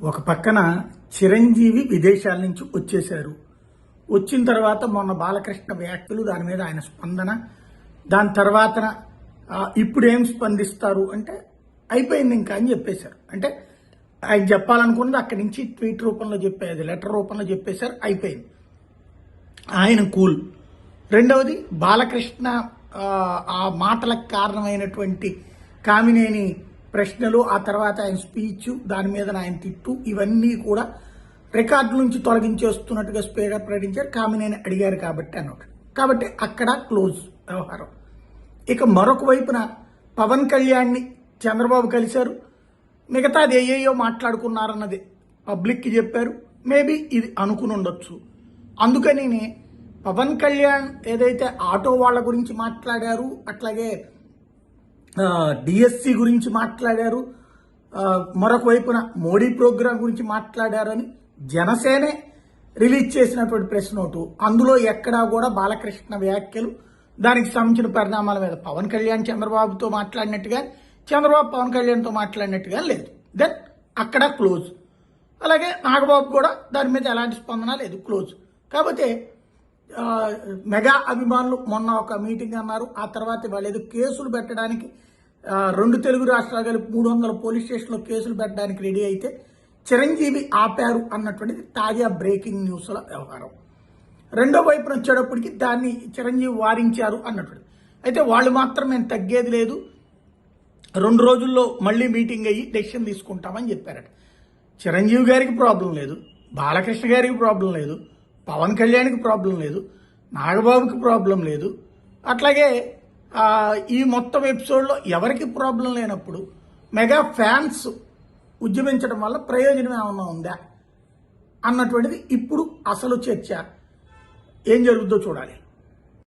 ఒక పక్కన చిరంజీవి విదేశాల నుంచి వచ్చేశారు. వచ్చిన తర్వాత మొన్న బాలకృష్ణ వ్యాఖ్యలు, దాని మీద ఆయన స్పందన, దాని తర్వాత ఇప్పుడు ఏం స్పందిస్తారు అంటే అయిపోయింది ఇంకా అని చెప్పేశారు. అంటే ఆయన చెప్పాలనుకున్నది అక్కడి నుంచి ట్వీట్ రూపంలో చెప్పేది, లెటర్ రూపంలో చెప్పేశారు, అయిపోయింది. ఆయన కూల్. రెండవది బాలకృష్ణ ఆ మాటలకు కారణమైనటువంటి కామినేని ప్రశ్నలు, ఆ తర్వాత ఆయన స్పీచ్, దాని మీద ఆయన తిట్టు, ఇవన్నీ కూడా రికార్డు నుంచి తొలగించేస్తున్నట్టుగా స్పీకర్ ప్రకటించారు. కామినేని అడిగారు కాబట్టి అన్నట్టు. కాబట్టి అక్కడ క్లోజ్ వ్యవహారం. ఇక మరొక వైపున పవన్ కళ్యాణ్ని చంద్రబాబు కలిశారు. మిగతాది ఏయో మాట్లాడుకున్నారన్నది పబ్లిక్కి చెప్పారు. మేబీ ఇది అనుకుని ఉండొచ్చు. అందుకని పవన్ కళ్యాణ్ ఏదైతే ఆటో వాళ్ళ గురించి మాట్లాడారు, అట్లాగే డిఎస్సి గురించి మాట్లాడారు, మరొక వైపున మోడీ ప్రోగ్రాం గురించి మాట్లాడారని జనసేనే రిలీజ్ చేసినటువంటి ప్రెస్ నోటు, అందులో ఎక్కడా కూడా బాలకృష్ణ వ్యాఖ్యలు, దానికి సంబంధించిన పరిణామాల మీద పవన్ కళ్యాణ్ చంద్రబాబుతో మాట్లాడినట్టుగా, చంద్రబాబు పవన్ కళ్యాణ్తో మాట్లాడినట్టుగా లేదు. దెన్ అక్కడ క్లోజ్. అలాగే నాగబాబు కూడా దాని మీద ఎలాంటి స్పందన లేదు, క్లోజ్. కాకపోతే మెగా అభిమానులు మొన్న ఒక మీటింగ్ అన్నారు. ఆ తర్వాత వాళ్ళు ఏదో కేసులు పెట్టడానికి 2 తెలుగు రాష్ట్రాలు కలిపి 300 పోలీస్ స్టేషన్లో కేసులు పెట్టడానికి రెడీ అయితే చిరంజీవి ఆపారు అన్నటువంటిది తాజా బ్రేకింగ్ న్యూస్ల వ్యవహారం. రెండో వైపున వచ్చేటప్పటికి దాన్ని చిరంజీవి వారించారు అన్నటువంటి. అయితే వాళ్ళు మాత్రం మేము తగ్గేది లేదు, 2 రోజుల్లో మళ్ళీ మీటింగ్ అయ్యి డెసిషన్ తీసుకుంటామని చెప్పారట. చిరంజీవి గారికి ప్రాబ్లం లేదు, బాలకృష్ణ గారికి ప్రాబ్లం లేదు, పవన్ కళ్యాణ్కి ప్రాబ్లం లేదు, నాగబాబుకి ప్రాబ్లం లేదు. అట్లాగే ఈ మొత్తం ఎపిసోడ్లో ఎవరికి ప్రాబ్లం లేనప్పుడు మెగా ఫ్యాన్స్ ఉద్యమించడం వల్ల ప్రయోజనం ఏమన్నా ఉందా అన్నటువంటిది ఇప్పుడు అసలు చర్చ. ఏం జరుగుతుందో చూడాలి.